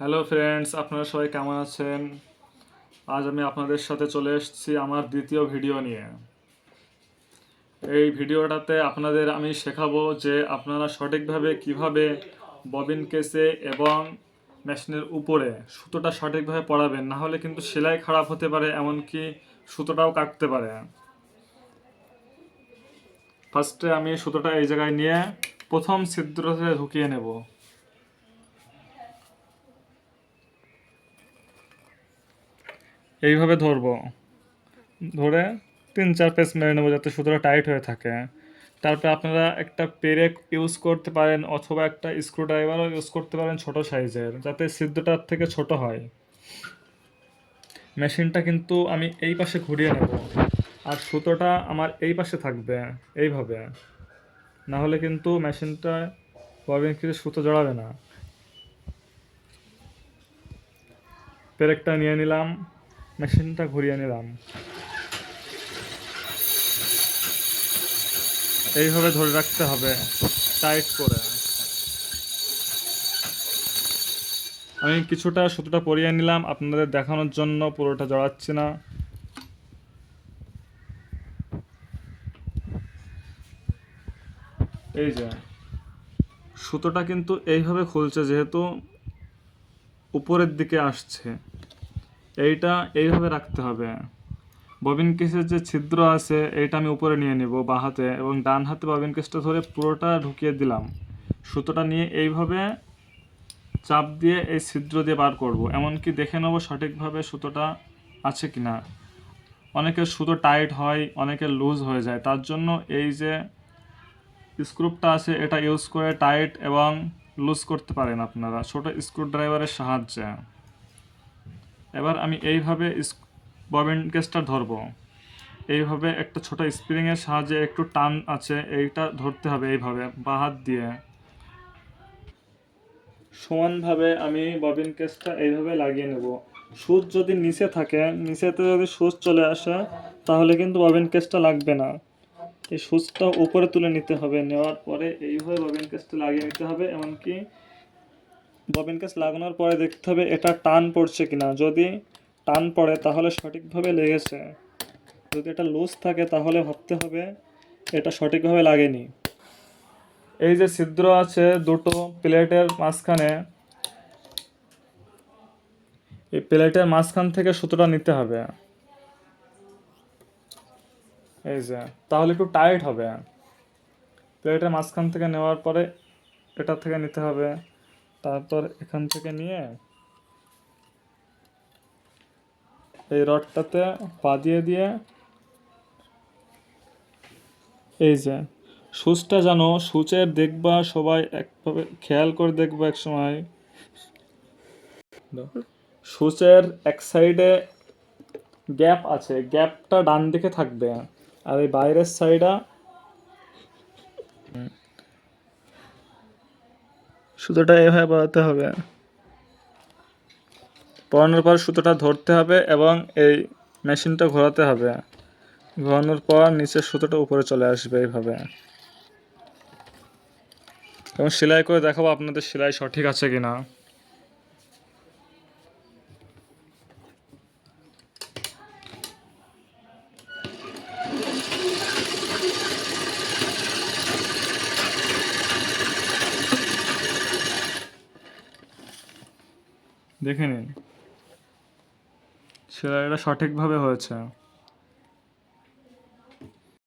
Hello friends, আপনারা সবাই কেমন আছেন? আজ আমি আপনাদের সাথে চলে এসেছি আমার দ্বিতীয় ভিডিও নিয়ে। এই ভিডিওটাতে আপনাদের আমি শেখাবো যে আপনারা সঠিকভাবে কিভাবে ববিন কেসে এবং মেশিনের উপরে সুতোটা সঠিকভাবে পরাবেন, না হলে কিন্তু সেলাই খারাপ হতে পারে, এমনকি সুতোটাও কাটতে পারে। ফার্স্টে আমি সুতোটা এই জায়গায় নিয়ে প্রথম ছিদ্রতে ঢুকিয়ে নেব। এইভাবে ধরবো, ধরে 3-4 পেস মেরে নেবো যাতে সুতোটা টাইট হয়ে থাকে। তারপরে আপনারা একটা পেরেক ইউজ করতে পারেন অথবা একটা স্ক্রুড্রাইভারও ইউজ করতে পারেন ছোট সাইজের, যাতে ছিদ্রটার থেকে ছোট হয়। মেশিনটা কিন্তু আমি এই পাশে ঘুরিয়ে নেব, আর সুতোটা আমার এই পাশে থাকবে এইভাবে, না হলে কিন্তু মেশিনটা ববিন কিছু সুতো জড়াবে না। পেরেকটা নিয়ে নিলাম, মেশিনটা ঘুরিয়ে নিলাম, এইভাবে ধরে রাখতে হবে টাইট করে। আমি কিছুটা সুতোটা পরিয়ে নিলাম আপনাদের দেখানোর জন্য, পুরোটা জড়াচ্ছি না। এই যে সুতোটা কিন্তু এইভাবে খুলছে, যেহেতু উপরের দিকে আসছে, এইটা এইভাবে রাখতে হবে। ববিন কেসের যে ছিদ্র আছে এইটা আমি উপরে নিয়ে নেব বাঁ হাতে, এবং ডান হাতে ববিন কেসটা ধরে পুরোটা ঢুকিয়ে দিলাম। সুতোটা নিয়ে এইভাবে চাপ দিয়ে এই ছিদ্র দিয়ে বার করব, এমনকি দেখে নেব সঠিকভাবে সুতোটা আছে কিনা। অনেকের সুতো টাইট হয়, অনেকের লুজ হয়ে যায়, তার জন্য এই যে স্ক্রুপটা আছে এটা ইউজ করে টাইট এবং লুজ করতে পারেন আপনারা ছোট স্ক্রুড্রাইভারের সাহায্যে। এবার আমি এইভাবে ববিন কেসটা ধরবো, এইভাবে একটা ছোট স্প্রিংয়ের সাহায্যে একটু টান আছে, এইটা ধরতে হবে এইভাবে বাঁ হাত দিয়ে। সমানভাবে আমি ববিন কেসটা এইভাবে লাগিয়ে নেব। সুচ যদি নিচে থাকে, নিচেতে যদি সুচ চলে আসে তাহলে কিন্তু ববিন কেসটা লাগবে না। এই সুচটা উপরে তুলে নিতে হবে, নেওয়ার পরে এইভাবে ববিন কেসটা লাগিয়ে নিতে হবে। এমনকি ববিন কেস লাগানোর পরে দেখতে হবে এটা টান পড়ছে কিনা। যদি টান পড়ে তাহলে সঠিকভাবে লেগেছে, যদি এটা লুজ থাকে তাহলে ভাবতে হবে এটা সঠিকভাবে লাগেনি। এই যে ছিদ্র আছে দুটো প্লেটের মাঝখানে, এই প্লেটের মাঝখান থেকে সুতোটা নিতে হবে, এই যে, তাহলে একটু টাইট হবে। প্লেটের মাঝখান থেকে নেওয়ার পরে এটা থেকে নিতে হবে, তারপর এখান থেকে নিয়ে এই রডটাতে পা দিয়ে দিয়ে এই যে সুচটা জানো, সুচের দেখবা সবাই একভাবে খেয়াল করে দেখবা এক সময়, সুচের এক সাইডে গ্যাপ আছে, গ্যাপটা ডান দিকে থাকবে, আর এই বাইরের সাইডটা সুতোটা এভাবে পরাতে হবে। পরানোর পর সুতোটা ধরতে হবে এবং এই মেশিনটা ঘোরাতে হবে। ঘোরানোর পর নিচের সুতোটা উপরে চলে আসবে এইভাবে। এবং সেলাই করে দেখাবো আপনাদের সেলাই সঠিক আছে কিনা। দেখে নিন সেলাইটা সঠিকভাবে হয়েছে।